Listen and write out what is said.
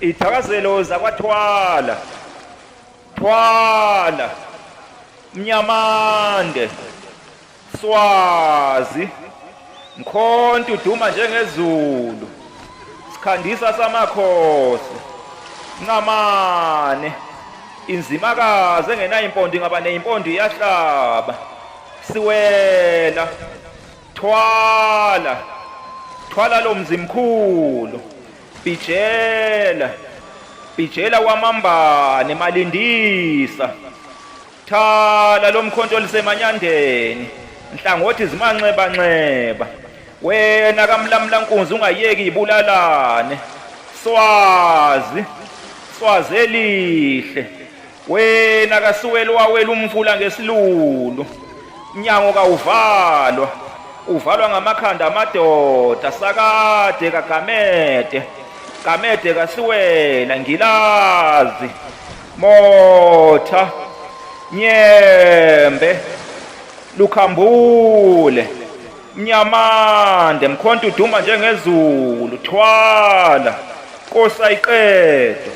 Izithakazelo zakwaThwala, Thwala, Mnyamande, Swazi, Mkhonto uduma njengezulu, Sikhandisa samakhosi, Ncamane, Inzimakazi engenayo impondo ingaba neyimpondo iyahlaba, Siwela, Thwala, Thwala lo mzi mkhulu, Bijela, Bijela wamambane Malindisa, Thala lo mkhonto lisemanyandeni, Nhlangothi zimanxeba-nxeba, wena kaMlamla Nkunzi ungayeki ibulalane, Swazi, Swazi elihle, wena kaSuweli wawela umfula ngesilulu, Mnyango kawuvalwa, uvalwa ngamakhanda amadoda, Sakade kaGamede, Gamede kaSuwela, Ngilazi, Motha, Nyembe, Lukhambule, Mnyamande, Mkhonto uduma njengezulu, Thwala, Nkosi ayiqede.